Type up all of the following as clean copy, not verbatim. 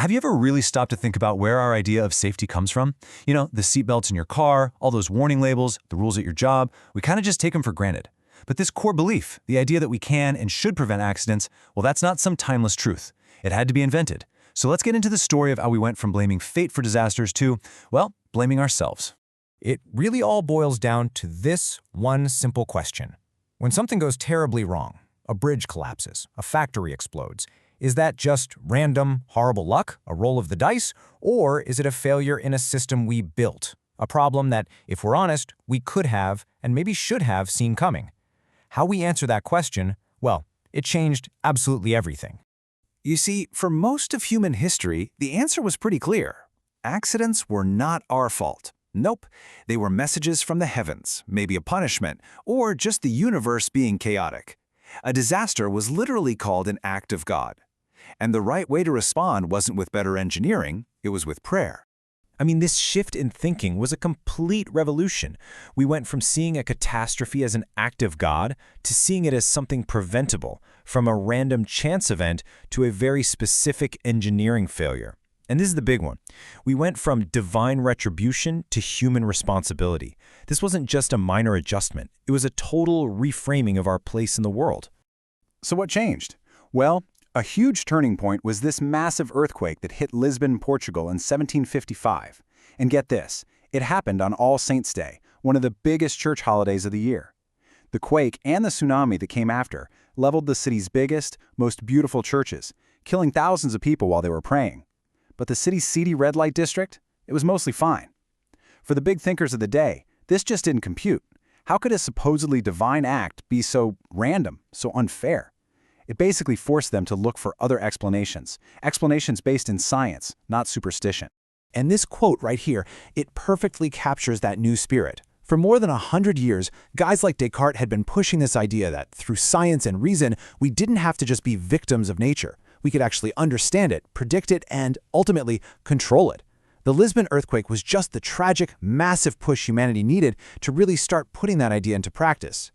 Have you ever really stopped to think about where our idea of safety comes from? You know, the seatbelts in your car, all those warning labels, the rules at your job, we kind of just take them for granted. But this core belief, the idea that we can and should prevent accidents, well, that's not some timeless truth. It had to be invented. So let's get into the story of how we went from blaming fate for disasters to, well, blaming ourselves. It really all boils down to this one simple question. When something goes terribly wrong, a bridge collapses, a factory explodes, is that just random, horrible luck, a roll of the dice, or is it a failure in a system we built? A problem that, if we're honest, we could have and maybe should have seen coming. How we answer that question, well, it changed absolutely everything. You see, for most of human history, the answer was pretty clear. Accidents were not our fault. Nope, they were messages from the heavens, maybe a punishment, or just the universe being chaotic. A disaster was literally called an act of God. And the right way to respond wasn't with better engineering, it was with prayer. I mean, this shift in thinking was a complete revolution. We went from seeing a catastrophe as an act of God to seeing it as something preventable, from a random chance event to a very specific engineering failure. And this is the big one. We went from divine retribution to human responsibility. This wasn't just a minor adjustment. It was a total reframing of our place in the world. So what changed? Well, a huge turning point was this massive earthquake that hit Lisbon, Portugal in 1755. And get this, it happened on All Saints' Day, one of the biggest church holidays of the year. The quake and the tsunami that came after leveled the city's biggest, most beautiful churches, killing thousands of people while they were praying. But the city's seedy red light district, it was mostly fine. For the big thinkers of the day, this just didn't compute. How could a supposedly divine act be so random, so unfair? It basically forced them to look for other explanations based in science, not superstition. And this quote right here, it perfectly captures that new spirit. For more than 100 years, guys like Descartes had been pushing this idea that through science and reason, we didn't have to just be victims of nature. We could actually understand it, predict it, and ultimately control it. The Lisbon earthquake was just the tragic, massive push humanity needed to really start putting that idea into practice.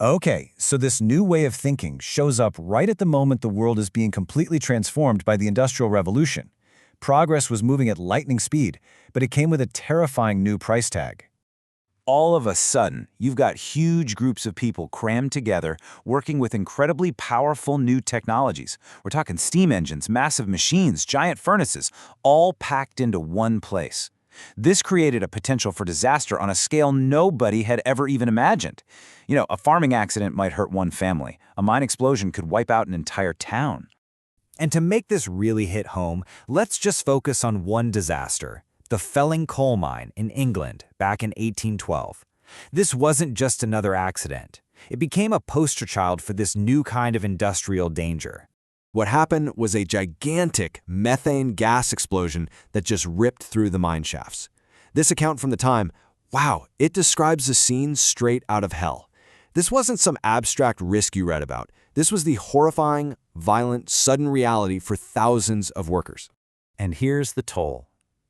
Okay, so this new way of thinking shows up right at the moment the world is being completely transformed by the Industrial Revolution. Progress was moving at lightning speed, but it came with a terrifying new price tag. All of a sudden, you've got huge groups of people crammed together, working with incredibly powerful new technologies. We're talking steam engines, massive machines, giant furnaces, all packed into one place. This created a potential for disaster on a scale nobody had ever even imagined. You know, a farming accident might hurt one family. A mine explosion could wipe out an entire town. And to make this really hit home, let's just focus on one disaster. The Felling coal mine in England back in 1812. This wasn't just another accident. It became a poster child for this new kind of industrial danger. What happened was a gigantic methane gas explosion that just ripped through the mine shafts. This account from the time, wow, it describes the scene straight out of hell. This wasn't some abstract risk you read about. This was the horrifying, violent, sudden reality for thousands of workers. And here's the toll.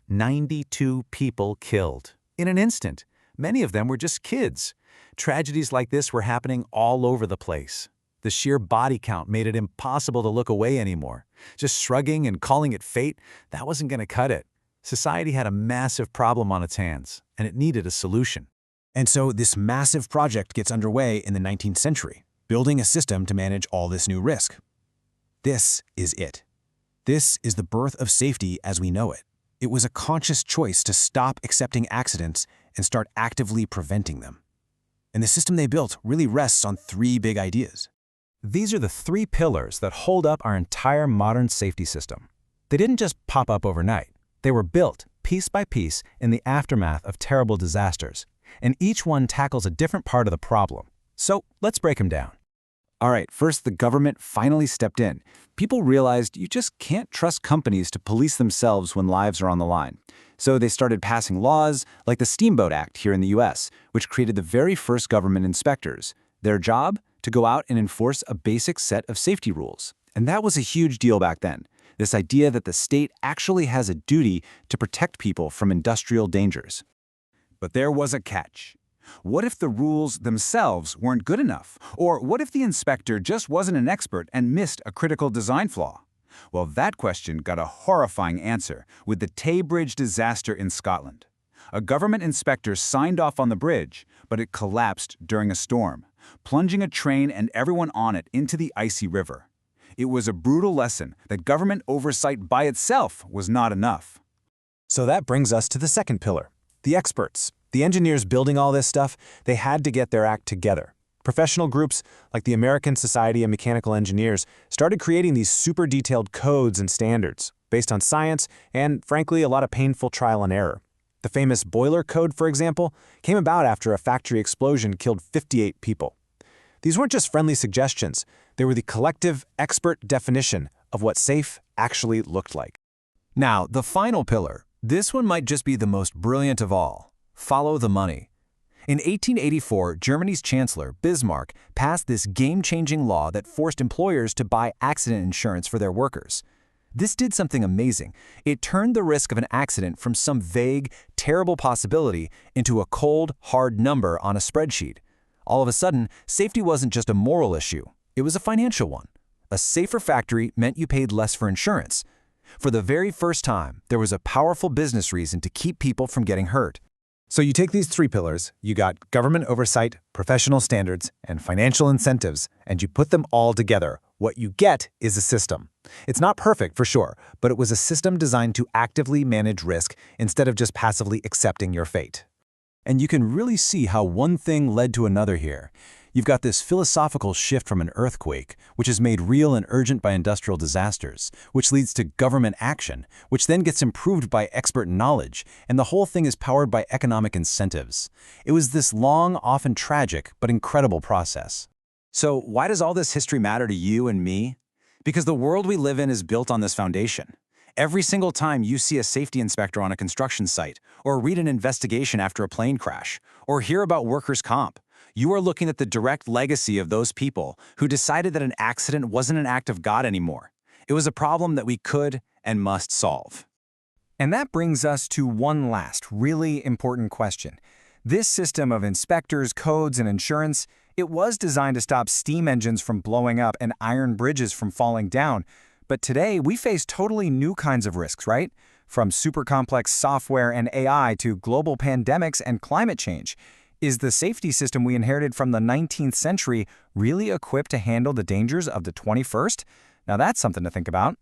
92 people killed. In an instant. Many of them were just kids. Tragedies like this were happening all over the place. The sheer body count made it impossible to look away anymore. Just shrugging and calling it fate, that wasn't going to cut it. Society had a massive problem on its hands, and it needed a solution. And so this massive project gets underway in the 19th century, building a system to manage all this new risk. This is it. This is the birth of safety as we know it. It was a conscious choice to stop accepting accidents and start actively preventing them. And the system they built really rests on three big ideas. These are the three pillars that hold up our entire modern safety system. They didn't just pop up overnight. They were built piece by piece in the aftermath of terrible disasters, and each one tackles a different part of the problem. So let's break them down. All right, first the government finally stepped in. People realized you just can't trust companies to police themselves when lives are on the line. So they started passing laws like the Steamboat Act here in the US, which created the very first government inspectors. Their job? To go out and enforce a basic set of safety rules. And that was a huge deal back then. This idea that the state actually has a duty to protect people from industrial dangers. But there was a catch. What if the rules themselves weren't good enough? Or what if the inspector just wasn't an expert and missed a critical design flaw? Well, that question got a horrifying answer with the Tay Bridge disaster in Scotland. A government inspector signed off on the bridge, but it collapsed during a storm, plunging a train and everyone on it into the icy river. It was a brutal lesson that government oversight by itself was not enough. So that brings us to the second pillar, the experts. The engineers building all this stuff, they had to get their act together. Professional groups like the American Society of Mechanical Engineers started creating these super detailed codes and standards based on science and, frankly, a lot of painful trial and error. The famous boiler code, for example, came about after a factory explosion killed 58 people. These weren't just friendly suggestions, they were the collective expert definition of what safe actually looked like. Now, the final pillar. This one might just be the most brilliant of all. Follow the money. In 1884, Germany's Chancellor, Bismarck, passed this game-changing law that forced employers to buy accident insurance for their workers. This did something amazing. It turned the risk of an accident from some vague, terrible possibility into a cold, hard number on a spreadsheet. All of a sudden, safety wasn't just a moral issue. It was a financial one. A safer factory meant you paid less for insurance. For the very first time, there was a powerful business reason to keep people from getting hurt. So you take these three pillars, you got government oversight, professional standards, and financial incentives, and you put them all together. What you get is a system. It's not perfect for sure, but it was a system designed to actively manage risk instead of just passively accepting your fate. And you can really see how one thing led to another here. You've got this philosophical shift from an earthquake, which is made real and urgent by industrial disasters, which leads to government action, which then gets improved by expert knowledge, and the whole thing is powered by economic incentives. It was this long, often tragic, but incredible process. So why does all this history matter to you and me? Because the world we live in is built on this foundation. Every single time you see a safety inspector on a construction site, or read an investigation after a plane crash, or hear about workers' comp, you are looking at the direct legacy of those people who decided that an accident wasn't an act of God anymore. It was a problem that we could and must solve. And that brings us to one last, really important question. This system of inspectors, codes, and insurance, it was designed to stop steam engines from blowing up and iron bridges from falling down. But today, we face totally new kinds of risks, right? From super complex software and AI to global pandemics and climate change. Is the safety system we inherited from the 19th century really equipped to handle the dangers of the 21st? Now that's something to think about.